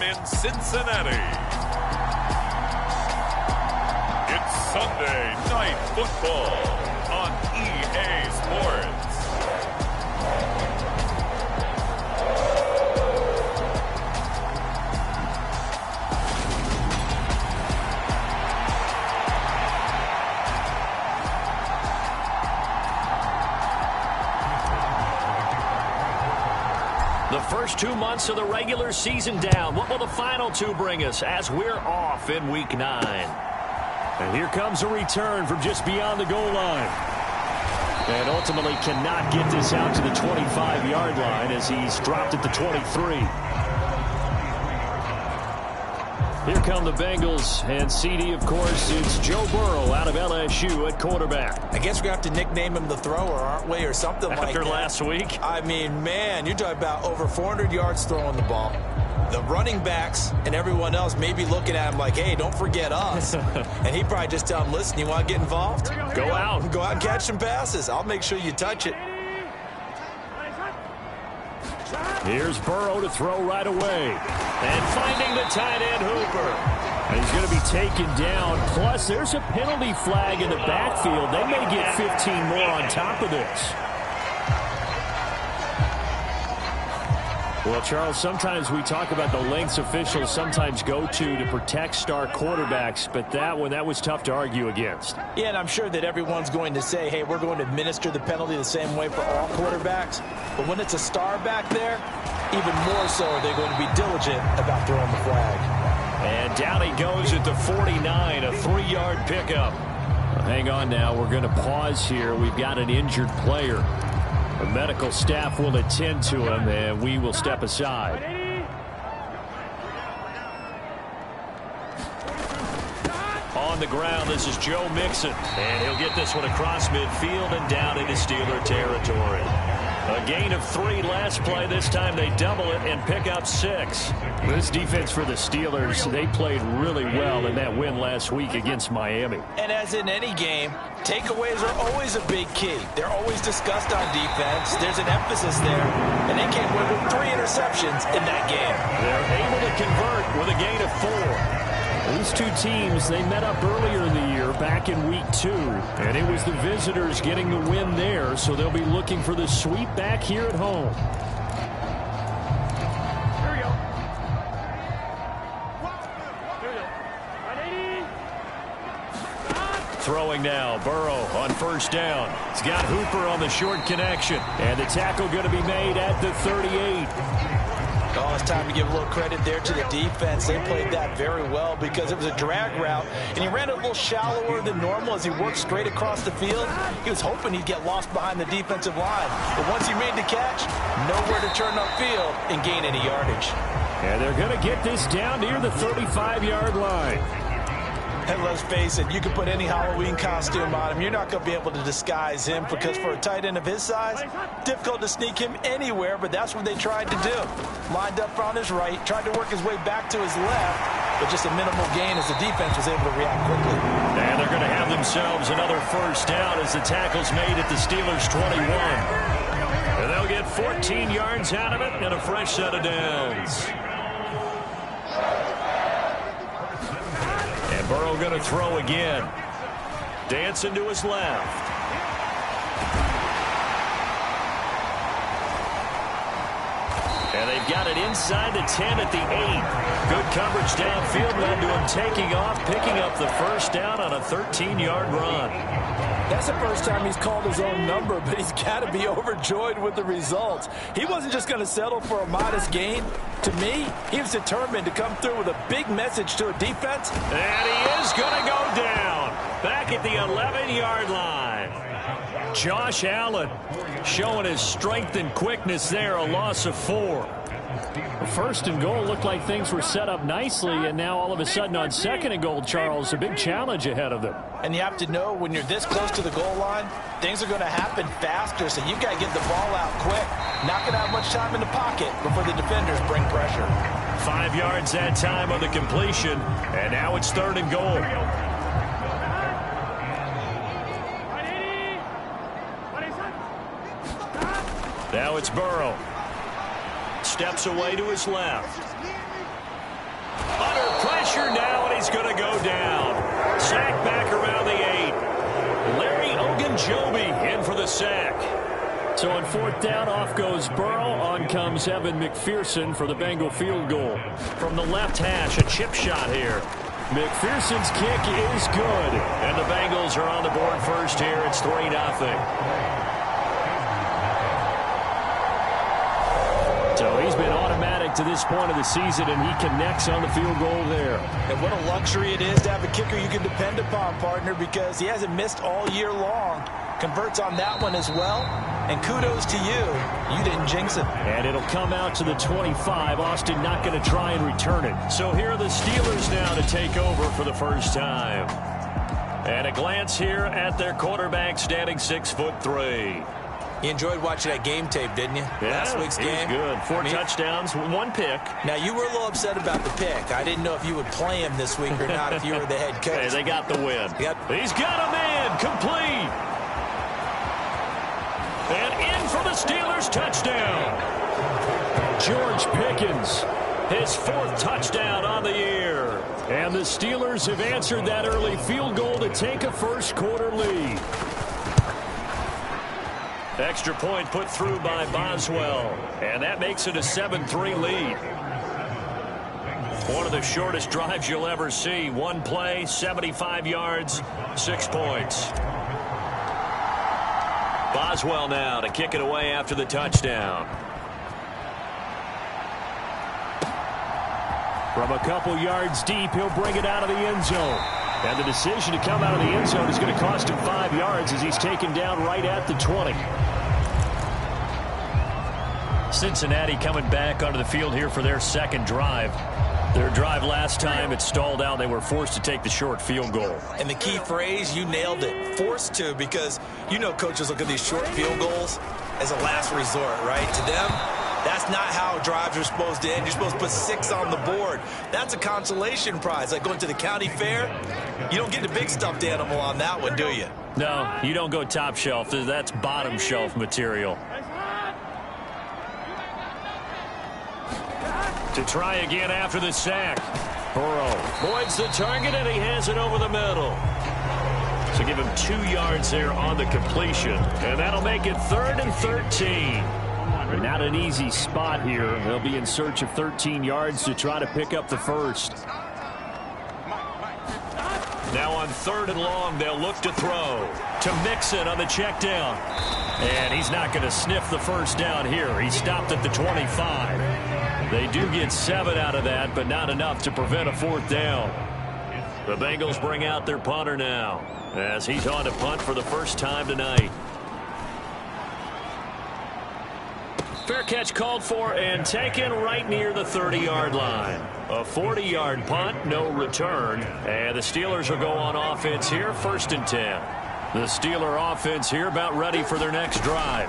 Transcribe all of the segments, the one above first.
in Cincinnati. It's Sunday Night Football on EA Sports. The first 2 months of the regular season down. What will the final two bring us as we're off in Week 9? And here comes a return from just beyond the goal line. And ultimately cannot get this out to the 25-yard line as he's dropped at the 23. Here come the Bengals, and CD, of course, it's Joe Burrow out of LSU at quarterback. I guess we're going to have to nickname him the thrower, aren't we, or something like that. After last week? I mean, man, you're talking about over 400 yards throwing the ball. The running backs and everyone else may be looking at him like, hey, don't forget us. And he'd probably just tell him, listen, you want to get involved? Go out. Go out and catch some passes. I'll make sure you touch it. Here's Burrow to throw right away. And finding the tight end, Hooper. And he's going to be taken down. Plus, there's a penalty flag in the backfield. They may get 15 more on top of this. Well, Charles, sometimes we talk about the lengths officials sometimes go to protect star quarterbacks, but that one, that was tough to argue against. Yeah, and I'm sure that everyone's going to say, hey, we're going to administer the penalty the same way for all quarterbacks. But when it's a star back there, even more so are they going to be diligent about throwing the flag. And down he goes at the 49, a 3-yard pickup. Well, hang on now. We're going to pause here. We've got an injured player. The medical staff will attend to him, and we will step aside. On the ground, this is Joe Mixon. And he'll get this one across midfield and down into Steeler territory. A gain of 3 last play. This time they double it and pick up 6. This defense for the Steelers, they played really well in that win last week against Miami. And as in any game, takeaways are always a big key. They're always discussed on defense. There's an emphasis there, and they came away with 3 interceptions in that game. They're able to convert with a gain of 4. These two teams, they met up earlier in the year back in week 2, and it was the visitors getting the win there, so they'll be looking for the sweep back here at home. Throwing now, Burrow on first down. He's got Hooper on the short connection. And the tackle going to be made at the 38. Oh, it's time to give a little credit there to the defense. They played that very well because it was a drag route, and he ran it a little shallower than normal as he worked straight across the field. He was hoping he'd get lost behind the defensive line. But once he made the catch, nowhere to turn upfield and gain any yardage. And they're going to get this down near the 35-yard line. And let's face it, you can put any Halloween costume on him. You're not going to be able to disguise him because for a tight end of his size, difficult to sneak him anywhere, but that's what they tried to do. Lined up on his right, tried to work his way back to his left, but just a minimal gain as the defense was able to react quickly. And they're going to have themselves another first down as the tackle's made at the Steelers' 21. And they'll get 14 yards out of it and a fresh set of downs. Burrow going to throw again. Dancing to his left. And they've got it inside the 10 at the 8. Good coverage downfield led to him taking off, picking up the first down on a 13-yard run. That's the first time he's called his own number, but he's got to be overjoyed with the results. He wasn't just going to settle for a modest gain. To me, he was determined to come through with a big message to a defense. And he is going to go down back at the 11-yard line. Josh Allen showing his strength and quickness there, a loss of 4. First and goal looked like things were set up nicely, and now all of a sudden on second and goal, Charles, a big challenge ahead of them. And you have to know when you're this close to the goal line, things are going to happen faster, so you've got to get the ball out quick. Not going to have much time in the pocket before the defenders bring pressure. 5 yards that time on the completion, and now it's third and goal. Now it's Burrow. Steps away to his left. sack. So on fourth down, off goes Burrow. On comes Evan McPherson for the Bengal field goal. From the left hash, a chip shot here. McPherson's kick is good. And the Bengals are on the board first here. It's 3-0. So he's been automatic to this point of the season, and he connects on the field goal there. And what a luxury it is to have a kicker you can depend upon, partner, because he hasn't missed all year long. Converts on that one as well. And kudos to you. You didn't jinx it. And it'll come out to the 25. Austin not going to try and return it. So here are the Steelers now to take over for the first time. And a glance here at their quarterback standing 6'3". You enjoyed watching that game tape, didn't you? Yeah, Last week's game. Good. Four touchdowns, 1 pick. Now, you were a little upset about the pick. I didn't know if you would play him this week or not if you were the head coach. Hey, they got the win. He's got a man. Complete. And in for the Steelers touchdown. George Pickens, his 4th touchdown on the year. And the Steelers have answered that early field goal to take a first quarter lead. Extra point put through by Boswell. And that makes it a 7-3 lead. One of the shortest drives you'll ever see. 1 play, 75 yards, 6 points. Boswell now to kick it away after the touchdown. From a couple yards deep, he'll bring it out of the end zone. And the decision to come out of the end zone is going to cost him 5 yards as he's taken down right at the 20. Cincinnati coming back onto the field here for their second drive. Their drive last time, it stalled out. They were forced to take the short field goal. And the key phrase, you nailed it, forced to, because you know coaches look at these short field goals as a last resort, right? To them, that's not how drives are supposed to end. You're supposed to put 6 on the board. That's a consolation prize. Like going to the county fair, you don't get the big stuffed animal on that one, do you? No, you don't go top shelf. That's bottom shelf material. To try again after the sack. Burrow avoids the target, and he has it over the middle. So give him 2 yards there on the completion. And that'll make it 3rd and 13. Not an easy spot here. They'll be in search of 13 yards to try to pick up the first. Now on 3rd and long, they'll look to throw. To Mixon on the check down. And he's not going to sniff the first down here. He stopped at the 25. They do get 7 out of that, but not enough to prevent a 4th down. The Bengals bring out their punter now as he's on to punt for the first time tonight. Fair catch called for and taken right near the 30-yard line. A 40-yard punt, no return. And the Steelers will go on offense here, 1st and 10. The Steeler offense here about ready for their next drive.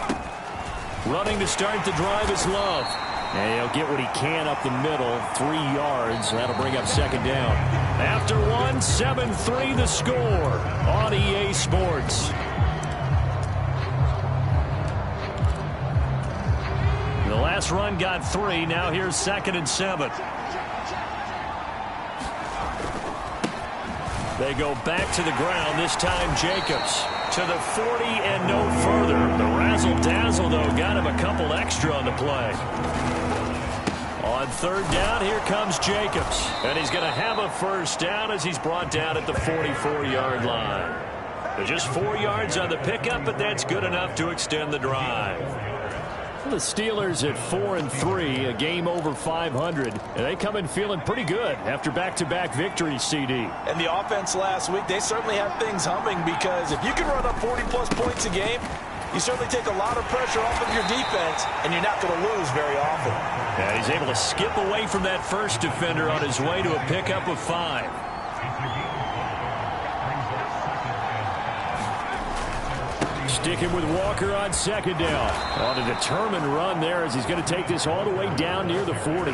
Running to start the drive is Love. And he'll get what he can up the middle, 3 yards. That'll bring up 2nd down. After 1, 7-3 the score on EA Sports. The last run got 3. Now here's 2nd and 7. They go back to the ground. This time Jacobs to the 40 and no further. The razzle-dazzle, though, got him a couple extra on the play. On 3rd down, here comes Jacobs. And he's going to have a first down as he's brought down at the 44-yard line. Just 4 yards on the pickup, but that's good enough to extend the drive. The Steelers at 4-3, a game over 500, and they come in feeling pretty good after back-to-back victories, CD. And the offense last week, they certainly have things humming, because if you can run up 40-plus points a game, you certainly take a lot of pressure off of your defense, and you're not going to lose very often. Yeah, he's able to skip away from that first defender on his way to a pickup of 5. Sticking with Walker on 2nd down. On a determined run there as he's going to take this all the way down near the 40.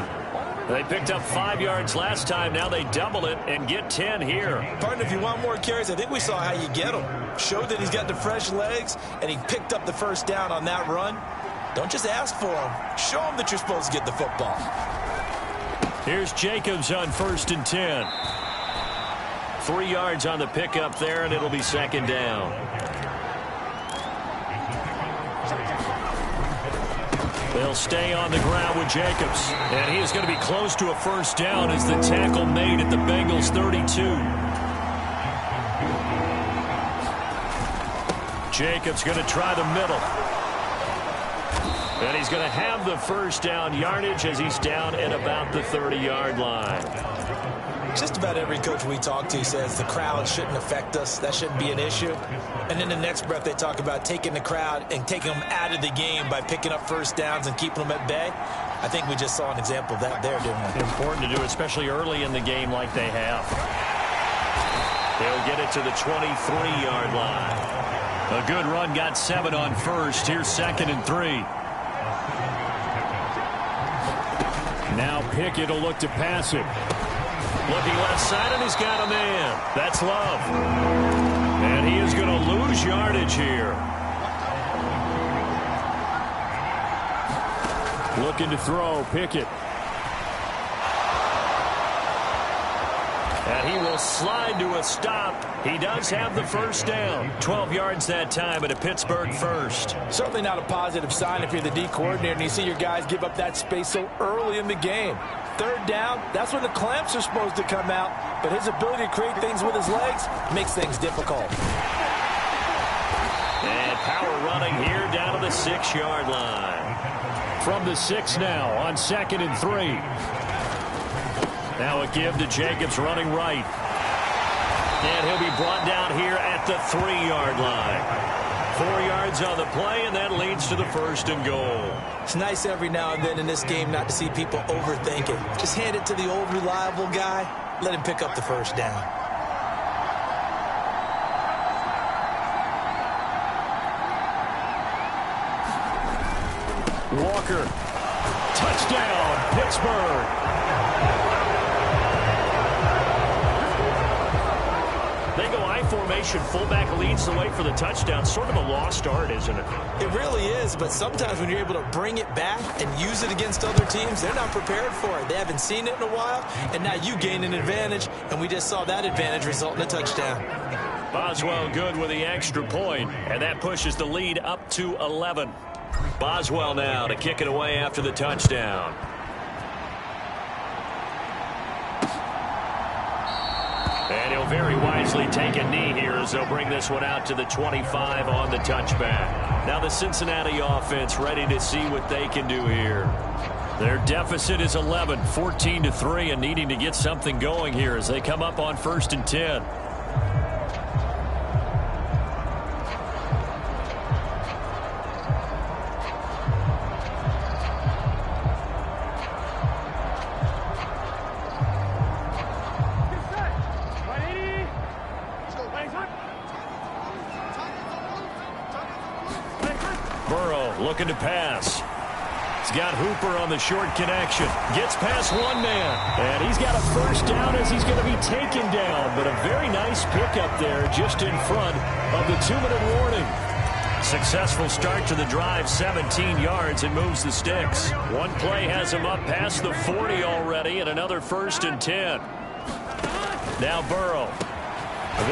They picked up 5 yards last time. Now they double it and get 10 here. Partner, if you want more carries, I think we saw how you get them. Showed that he's got the fresh legs, and he picked up the first down on that run. Don't just ask for him. Show him that you're supposed to get the football. Here's Jacobs on 1st and 10. 3 yards on the pickup there, and it'll be 2nd down. They'll stay on the ground with Jacobs. And he is going to be close to a first down as the tackle made at the Bengals 32. Jacobs going to try the middle. And he's going to have the first down yardage as he's down at about the 30-yard line. Just about every coach we talk to says the crowd shouldn't affect us. That shouldn't be an issue. And in the next breath, they talk about taking the crowd and taking them out of the game by picking up first downs and keeping them at bay. I think we just saw an example of that there, didn't we? Important to do, especially early in the game like they have. They'll get it to the 23-yard line. A good run, got 7 on first. Here's 2nd and 3. Now Pickett will look to pass it. Looking left side, and he's got a man. That's Love. And he is going to lose yardage here. Looking to throw, Pickett. And he will slide to a stop. He does have the first down. 12 yards that time at a Pittsburgh first. Certainly not a positive sign if you're the D coordinator and you see your guys give up that space so early in the game. 3rd down, that's when the clamps are supposed to come out, but his ability to create things with his legs makes things difficult. And power running here down to the 6-yard line. From the 6 now on 2nd and 3. Now a give to Jacobs running right. And he'll be brought down here at the 3-yard line. 4 yards on the play, and that leads to the 1st and goal. It's nice every now and then in this game not to see people overthink it. Just hand it to the old reliable guy. Let him pick up the first down. Walker. Touchdown, Pittsburgh. They go I formation. Fullback leads the way for the touchdown. Sort of a lost art, isn't it? It really is, but sometimes when you're able to bring it back and use it against other teams, they're not prepared for it. They haven't seen it in a while, and now you gain an advantage, and we just saw that advantage result in a touchdown. Boswell good with the extra point, and that pushes the lead up to 11. Boswell now to kick it away after the touchdown. And he'll very wisely take a knee here as they'll bring this one out to the 25 on the touchback. Now the Cincinnati offense ready to see what they can do here. Their deficit is 11, 14-3, and needing to get something going here as they come up on 1st and 10. Looking to pass. He's got Hooper on the short connection. Gets past one man. And he's got a first down as he's going to be taken down. But a very nice pickup there just in front of the 2-minute warning. Successful start to the drive, 17 yards, and moves the sticks. One play has him up past the 40 already, and another 1st and 10. Now Burrow.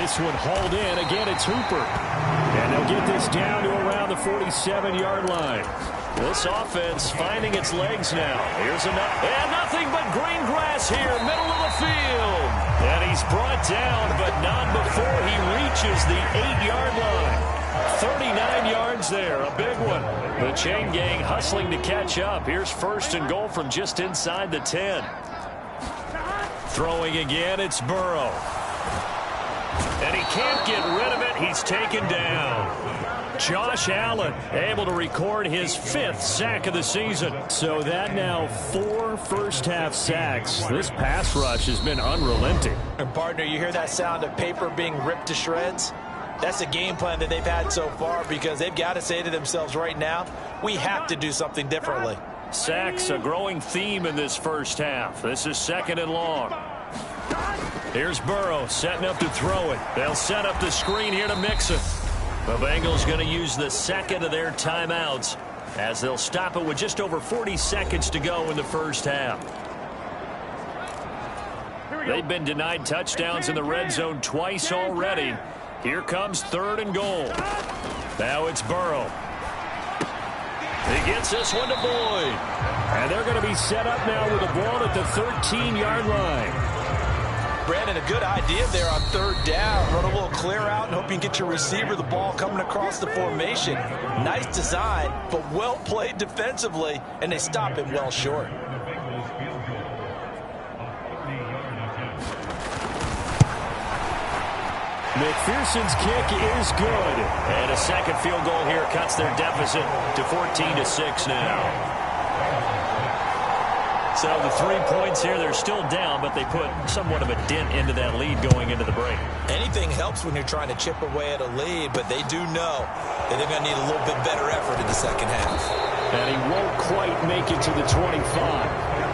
This one hauled in. Again, it's Hooper. And they'll get this down to around the 47-yard line. This offense finding its legs now. Here's another. And nothing but green grass here, middle of the field. And he's brought down, but not before he reaches the 8-yard line. 39 yards there, a big one. The chain gang hustling to catch up. Here's 1st and goal from just inside the 10. Throwing again, it's Burrow. And he can't get rid of it. He's taken down. Josh Allen able to record his 5th sack of the season. So that now 4 first-half sacks. This pass rush has been unrelenting. And partner, you hear that sound of paper being ripped to shreds? That's the game plan that they've had so far because they've got to say to themselves right now, we have to do something differently. Sacks, a growing theme in this first half. This is 2nd and long. Here's Burrow setting up to throw it. They'll set up the screen here to Mixon. The Bengals going to use the 2nd of their timeouts as they'll stop it with just over 40 seconds to go in the first half. They've been denied touchdowns in the red zone twice already. Here comes 3rd and goal. Now it's Burrow. He gets this one to Boyd. And they're going to be set up now with the ball at the 13-yard line. Brandon, a good idea there on third down. Run a little clear out and hope you can get your receiver the ball coming across the formation. Nice design, but well played defensively, and they stop it well short. McPherson's kick is good. And a second field goal here cuts their deficit to 14-6 now. So the 3 points here, they're still down, but they put somewhat of a dent into that lead going into the break. Anything helps when you're trying to chip away at a lead, but they do know that they're going to need a little bit better effort in the second half. And he won't quite make it to the 25.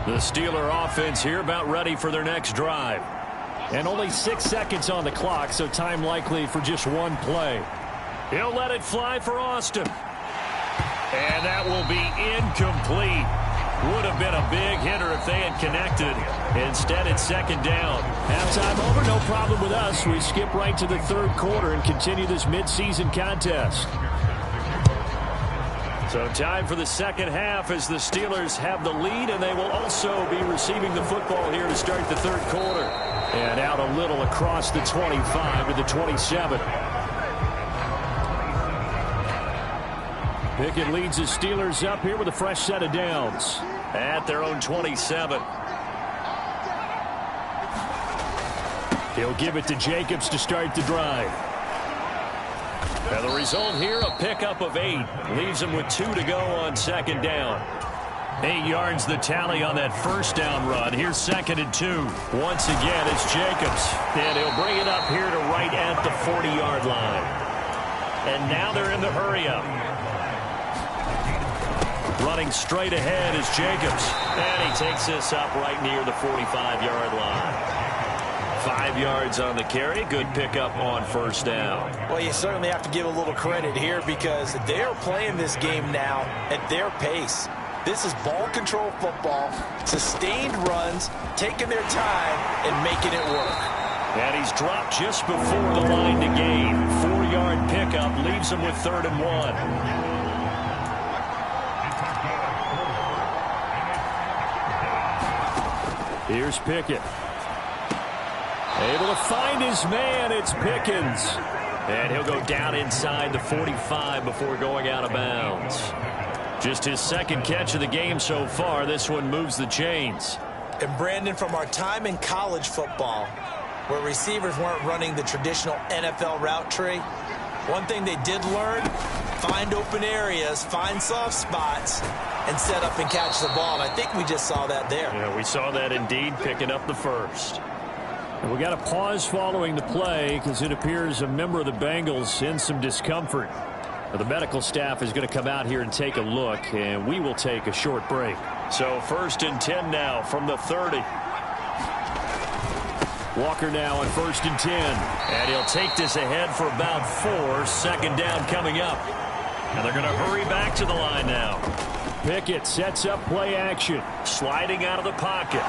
The Steeler offense here about ready for their next drive. And only 6 seconds on the clock, so time likely for just one play. He'll let it fly for Austin. And that will be incomplete. Would have been a big hitter if they had connected. Instead, it's second down. Halftime over, no problem with us. We skip right to the third quarter and continue this midseason contest. So time for the second half as the Steelers have the lead, and they will also be receiving the football here to start the third quarter. And out a little across the 25 to the 27. Pickett leads the Steelers up here with a fresh set of downs. At their own 27. He'll give it to Jacobs to start the drive. And the result here, a pickup of 8. Leaves them with 2 to go on second down. 8 yards the tally on that first down run. Here's second and 2. Once again, it's Jacobs. And he'll bring it up here to right at the 40-yard line. And now they're in the hurry-up. Running straight ahead is Jacobs. And he takes this up right near the 45-yard line. 5 yards on the carry. Good pickup on first down. Well, you certainly have to give a little credit here because they're playing this game now at their pace. This is ball control football, sustained runs, taking their time and making it work. And he's dropped just before the line to gain. 4-yard pickup leaves him with 3rd and 1. Here's Pickett. Able to find his man. It's Pickens. And he'll go down inside the 45 before going out of bounds. Just his second catch of the game so far. This one moves the chains. And Brandon, from our time in college football, where receivers weren't running the traditional NFL route tree, one thing they did learn, find open areas, find soft spots, and set up and catch the ball. And I think we just saw that there. Yeah, we saw that indeed, picking up the first. And we got a pause following the play because it appears a member of the Bengals in some discomfort. The medical staff is going to come out here and take a look, and we will take a short break. So 1st and 10 now from the 30. Walker now on 1st and 10. And he'll take this ahead for about 4. Second down coming up. And they're going to hurry back to the line now. Pickett sets up play action. Sliding out of the pocket.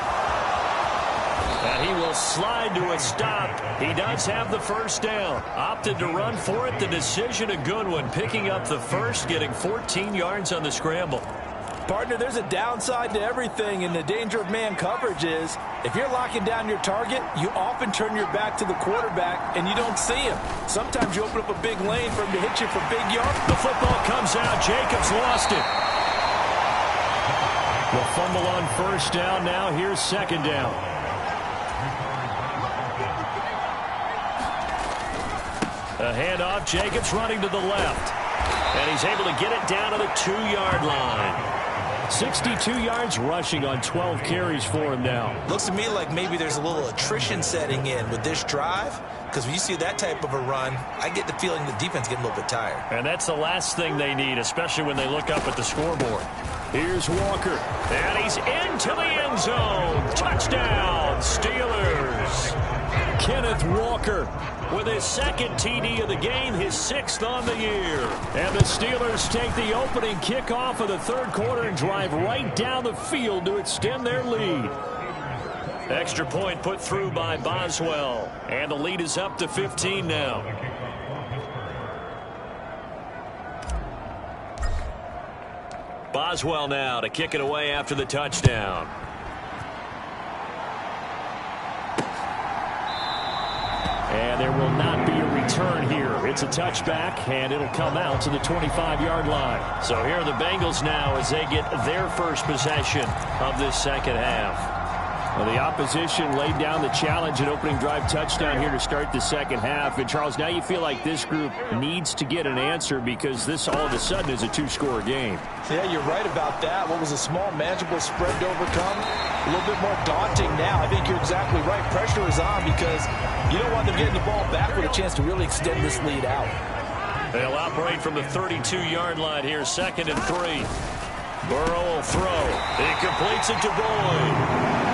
And he will slide to a stop. He does have the first down. Opted to run for it. The decision a good one. Picking up the first, getting 14 yards on the scramble. Partner, there's a downside to everything, and the danger of man coverage is if you're locking down your target, you often turn your back to the quarterback, and you don't see him. Sometimes you open up a big lane for him to hit you for big yards. The football comes out. Jacobs lost it. The fumble on first down. Now here's second down. A handoff. Jacobs running to the left. And he's able to get it down to the 2-yard line. 62 yards rushing on 12 carries for him now. Looks to me like maybe there's a little attrition setting in with this drive, because when you see that type of a run, I get the feeling the defense getting a little bit tired. And that's the last thing they need, especially when they look up at the scoreboard. Here's Walker. And he's into the end zone. Touchdown, Steelers. Kenneth Walker with his second TD of the game, his 6th on the year. And the Steelers take the opening kickoff of the third quarter and drive right down the field to extend their lead. Extra point put through by Boswell. And the lead is up to 15 now. Boswell now to kick it away after the touchdown. And there will not be a return here. It's a touchback, and it'll come out to the 25-yard line. So here are the Bengals now as they get their first possession of this second half. Well, the opposition laid down the challenge, an opening drive touchdown here to start the second half. And, Charles, now you feel like this group needs to get an answer because this all of a sudden is a two-score game. Yeah, you're right about that. What was a small, manageable spread to overcome, a little bit more daunting now. I think you're exactly right. Pressure is on because you don't want them getting the ball back with a chance to really extend this lead out. They'll operate from the 32-yard line here, 2nd and 3. Burrow will throw. He completes it to Boyd.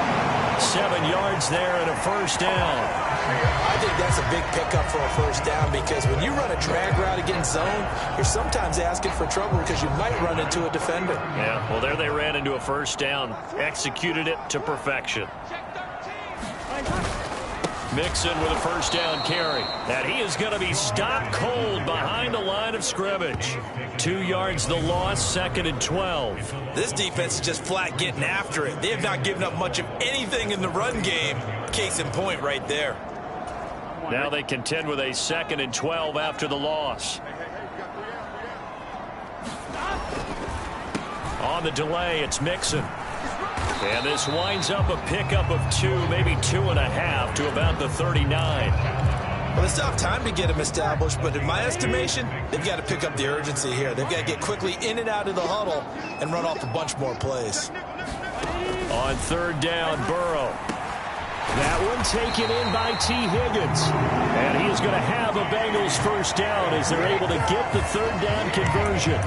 7 yards there and a first down. I think that's a big pickup for a first down because when you run a drag route against zone, you're sometimes asking for trouble because you might run into a defender. Yeah, well, there they ran into a first down, executed it to perfection. Mixon with a first down carry. And he is going to be stopped cold behind the line of scrimmage. 2 yards the loss, 2nd and 12. This defense is just flat getting after it. They have not given up much of anything in the run game. Case in point right there. Now they contend with a 2nd and 12 after the loss. On the delay, it's Mixon. And this winds up a pickup of 2, maybe 2.5 to about the 39. Well, they still have time to get him established, but in my estimation, they've got to pick up the urgency here. They've got to get quickly in and out of the huddle and run off a bunch more plays. On 3rd down, Burrow. That one taken in by T. Higgins. And he is going to have a Bengals first down as they're able to get the 3rd down conversion.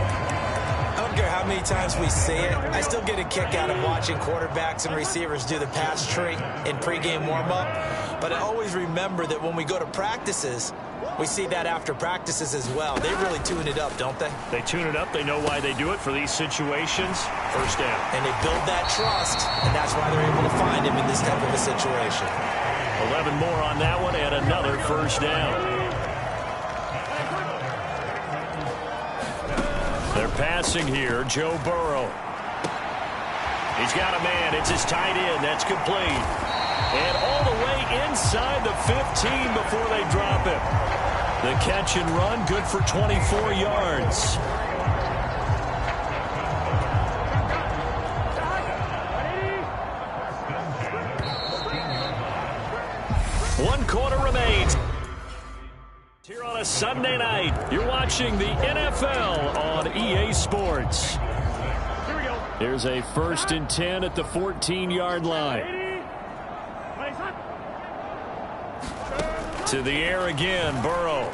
I don't care how many times we say it, I still get a kick out of watching quarterbacks and receivers do the pass tree in pregame warm-up. But I always remember that when we go to practices, we see that after practices as well. They really tune it up, don't they? They tune it up. They know why they do it for these situations. First down. And they build that trust, and that's why they're able to find him in this type of a situation. 11 more on that one and another first down. They're passing here. Joe Burrow. He's got a man. It's his tight end. That's complete. And all the way inside the 15 before they drop him. The catch and run, good for 24 yards. One quarter remains. Here on a Sunday night, you're watching the NFL on EA Sports. Here we go. There's a 1st and 10 at the 14-yard line. To the air again, Burrow.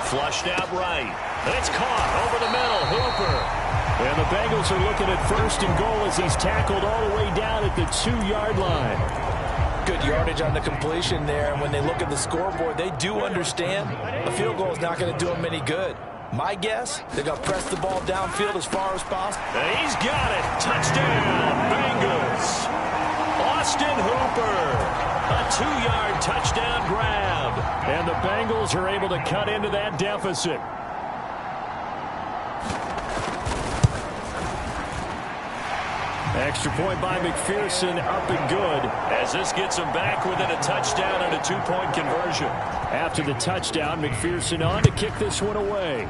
Flushed out right. And it's caught over the middle, Hooper. And the Bengals are looking at 1st and goal as he's tackled all the way down at the 2-yard line. Good yardage on the completion there, and when they look at the scoreboard, they do understand a field goal is not going to do them any good. My guess, they're going to press the ball downfield as far as possible. And he's got it. Touchdown, Bengals. Austin Hooper. A 2-yard touchdown grab. And the Bengals are able to cut into that deficit. Extra point by McPherson, up and good, as this gets them back within a touchdown and a 2-point conversion. After the touchdown, McPherson on to kick this one away.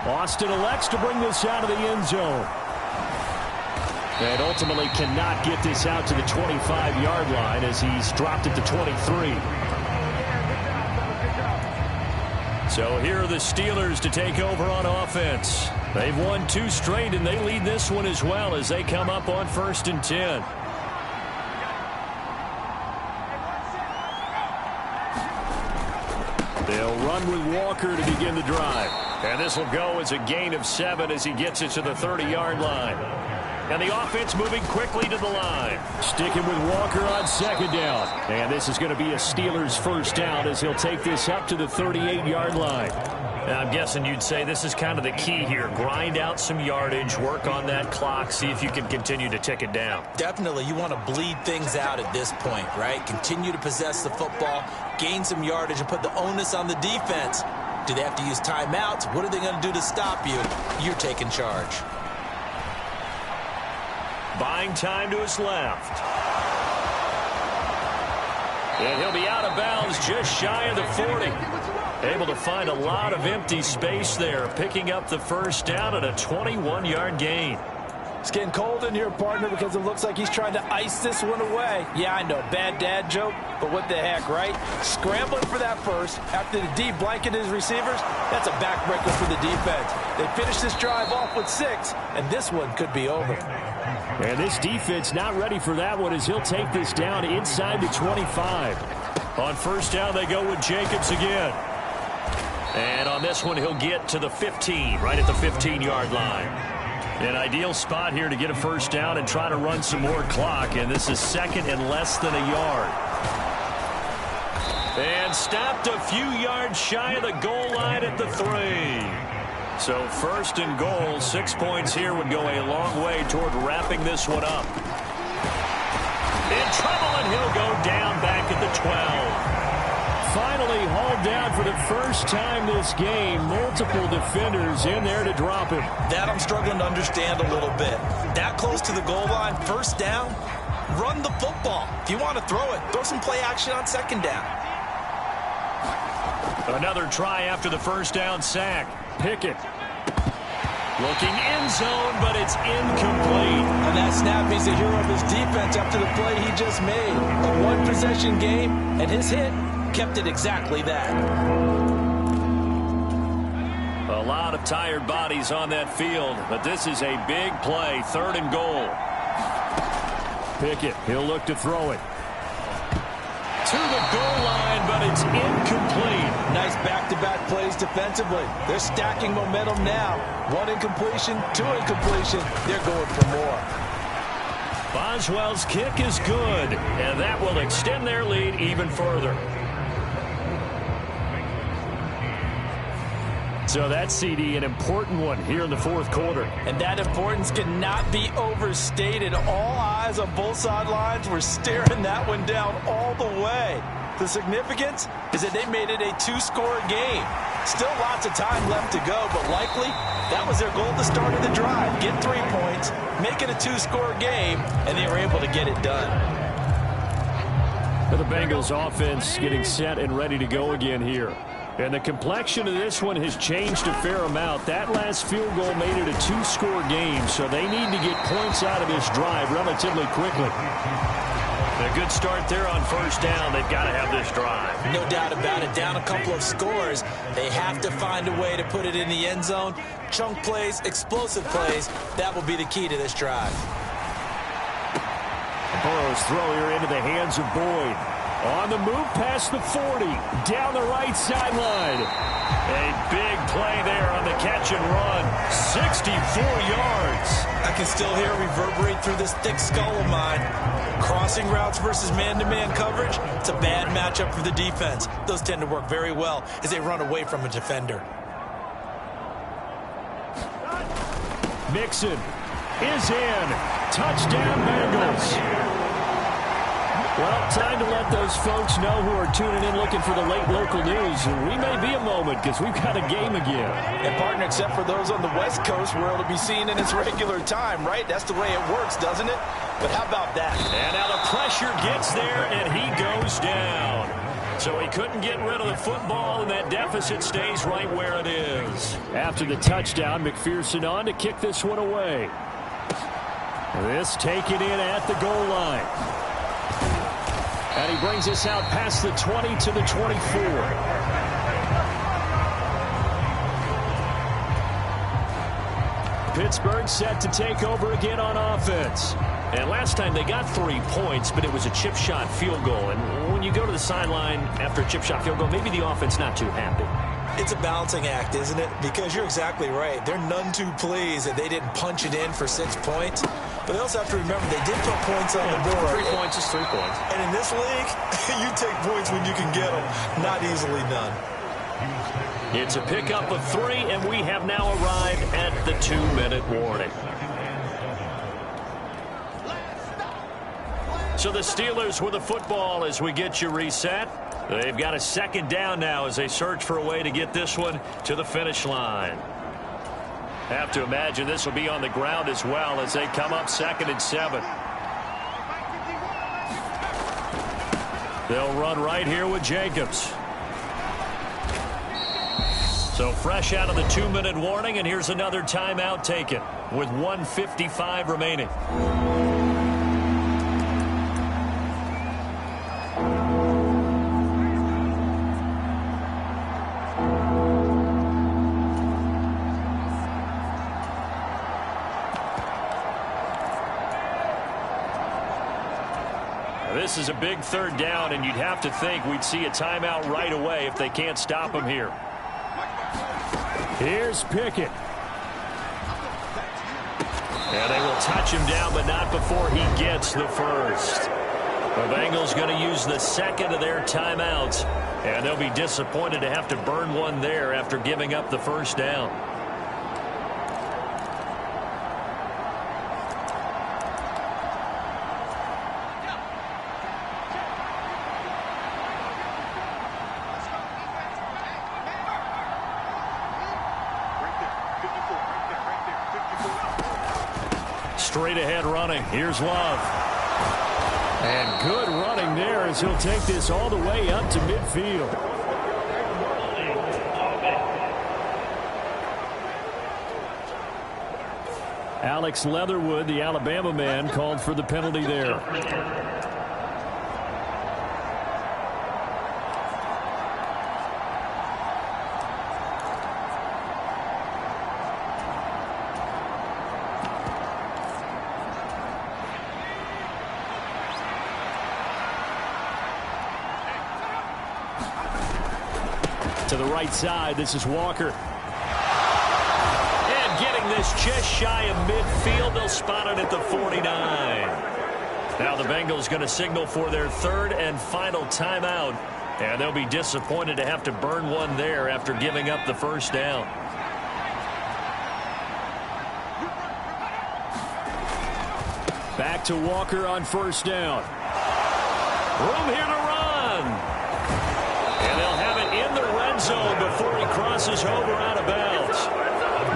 Austin elects to bring this out of the end zone. And ultimately cannot get this out to the 25-yard line as he's dropped it to 23. So here are the Steelers to take over on offense. They've won 2 straight, and they lead this one as well as they come up on 1st and 10. They'll run with Walker to begin the drive. And this will go as a gain of 7 as he gets it to the 30-yard line. And the offense moving quickly to the line. Sticking with Walker on second down. And this is going to be a Steelers first down as he'll take this up to the 38-yard line. Now, I'm guessing you'd say this is kind of the key here. Grind out some yardage, work on that clock, see if you can continue to tick it down. Definitely, you want to bleed things out at this point, right? Continue to possess the football, gain some yardage, and put the onus on the defense. Do they have to use timeouts? What are they going to do to stop you? You're taking charge. Buying time to his left. And he'll be out of bounds just shy of the 40. Able to find a lot of empty space there, picking up the first down at a 21-yard gain. It's getting cold in here, partner, because it looks like he's trying to ice this one away. Yeah, I know, bad dad joke, but what the heck, right? Scrambling for that first after the D blanketed his receivers, that's a backbreaker for the defense. They finish this drive off with 6, and this one could be over. And this defense not ready for that one as he'll take this down inside the 25. On first down, they go with Jacobs again. And on this one, he'll get to the 15, right at the 15-yard line. An ideal spot here to get a first down and try to run some more clock, and this is second and less than a yard. And stopped a few yards shy of the goal line at the 3. So first and goal, 6 points here would go a long way toward wrapping this one up. In trouble, and he'll go down back at the 12. Finally hauled down for the first time this game. Multiple defenders in there to drop him. That I'm struggling to understand a little bit. That close to the goal line, first down, run the football. If you want to throw it, throw some play action on second down. Another try after the first down sack. Pickett. Looking end zone, but it's incomplete. On that snap, he's the hero of his defense after the play he just made. A one-possession game, and his hit kept it exactly that. A lot of tired bodies on that field, but this is a big play, third and goal. Pickett, he'll look to throw it. To the goal line, but it's incomplete. Nice back-to-back plays defensively. They're stacking momentum now. 1 incompletion, 2 incompletion. They're going for more. Boswell's kick is good, and that will extend their lead even further. So that CD, an important one here in the fourth quarter. And that importance cannot be overstated. All eyes on both sidelines were staring that one down all the way. The significance is that they made it a 2-score game. Still lots of time left to go, but likely that was their goal at the start of the drive. Get 3 points, make it a 2-score game, and they were able to get it done. The Bengals offense getting set and ready to go again here. And the complexion of this one has changed a fair amount. That last field goal made it a 2-score game, so they need to get points out of this drive relatively quickly. A good start there on first down. They've got to have this drive. No doubt about it. Down a couple of scores. They have to find a way to put it in the end zone. Chunk plays, explosive plays. That will be the key to this drive. Burrow's throw here into the hands of Boyd. On the move past the 40. Down the right sideline. A big play there on the catch and run. 64 yards. I can still hear it reverberate through this thick skull of mine. Crossing routes versus man-to-man coverage, it's a bad matchup for the defense. Those tend to work very well as they run away from a defender. Mixon is in. Touchdown, Bengals. Well, time to let those folks know who are tuning in looking for the late local news. We may be a moment because we've got a game again. And, partner, except for those on the West Coast where it'll be seen in its regular time, right? That's the way it works, doesn't it? But how about that? And now the pressure gets there, and he goes down. So he couldn't get rid of the football, and that deficit stays right where it is. After the touchdown, McPherson on to kick this one away. This taken in at the goal line. And he brings us out past the 20 to the 24. Pittsburgh set to take over again on offense. And last time they got 3 points, but it was a chip shot field goal. And when you go to the sideline after a chip shot field goal, maybe the offense not too happy. It's a balancing act, isn't it? Because you're exactly right. They're none too pleased that they didn't punch it in for 6 points. But they also have to remember they did put points on the board. 3 points is 3 points. And in this league, you take points when you can get them, not easily done. It's a pickup of 3, and we have now arrived at the 2-minute warning. So the Steelers with the football as we get you reset. They've got a second down now as they search for a way to get this one to the finish line. Have to imagine this will be on the ground as well as they come up 2nd and 7. They'll run right here with Jacobs. So fresh out of the 2-minute warning, and here's another timeout taken with 1:55 remaining. This is a big 3rd down, and you'd have to think we'd see a timeout right away if they can't stop him here. Here's Pickett. And they will touch him down, but not before he gets the first. The Bengals going to use the second of their timeouts, and they'll be disappointed to have to burn one there after giving up the first down. Straight ahead running. Here's Love. And good running there as he'll take this all the way up to midfield. Alex Leatherwood, the Alabama man, called for the penalty there. To the right side, this is Walker. And getting this just shy of midfield, they'll spot it at the 49. Now the Bengals going to signal for their 3rd and final timeout. And they'll be disappointed to have to burn one there after giving up the first down. Back to Walker on 1st down. Room here to run. And they'll have it in the red zone before he crosses over out of bounds.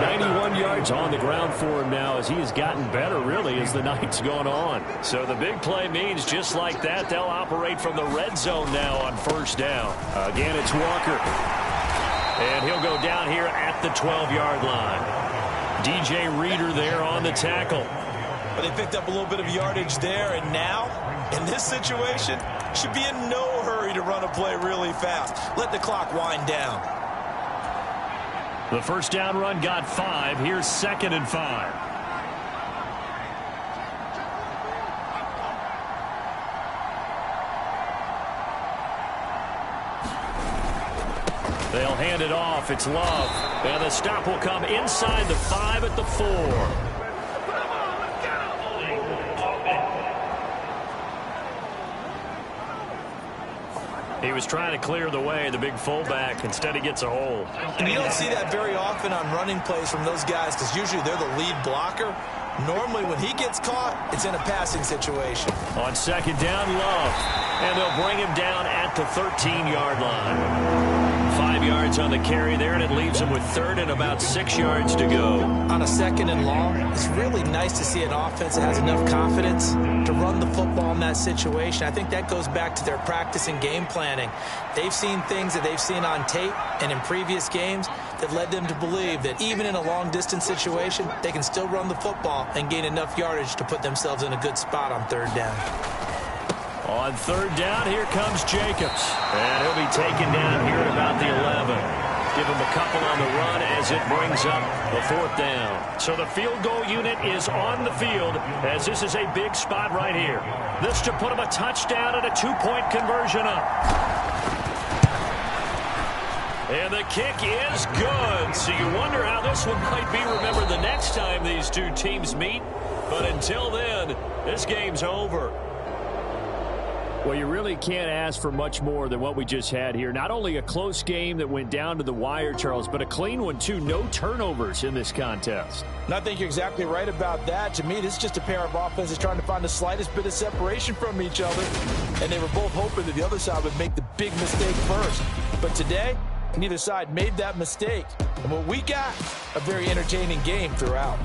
91 yards on the ground for him now as he has gotten better, really, as the night's gone on. So the big play means just like that, they'll operate from the red zone now on 1st down. Again, it's Walker. And he'll go down here at the 12-yard line. DJ Reader there on the tackle. But they picked up a little bit of yardage there, and now, in this situation, should be in no hurry to run a play really fast. Let the clock wind down. The first down run got 5. Here's 2nd and 5. They'll hand it off. It's Love. And the stop will come inside the 5 at the 4. He was trying to clear the way, the big fullback. Instead, he gets a hole. And you don't see that very often on running plays from those guys because usually they're the lead blocker. Normally, when he gets caught, it's in a passing situation. On 2nd down, Love. And they'll bring him down at the 13-yard line. 5 yards on the carry there, and it leaves him with 3rd and about 6 yards to go. On a 2nd and long, it's really nice to see an offense that has enough confidence to run the football in that situation. I think that goes back to their practice and game planning. They've seen things that they've seen on tape and in previous games that led them to believe that even in a long-distance situation, they can still run the football and gain enough yardage to put themselves in a good spot on 3rd down. On 3rd down, here comes Jacobs. And he'll be taken down here at about the 11. Give him a couple on the run as it brings up the 4th down. So the field goal unit is on the field as this is a big spot right here. This to put him a touchdown and a 2-point conversion up. And the kick is good. So you wonder how this one might be remembered the next time these two teams meet. But until then, this game's over. Well, you really can't ask for much more than what we just had here. Not only a close game that went down to the wire, Charles, but a clean one, too. No turnovers in this contest. And I think you're exactly right about that. To me, this is just a pair of offenses trying to find the slightest bit of separation from each other. And they were both hoping that the other side would make the big mistake first. But today, neither side made that mistake. And what we got, a very entertaining game throughout.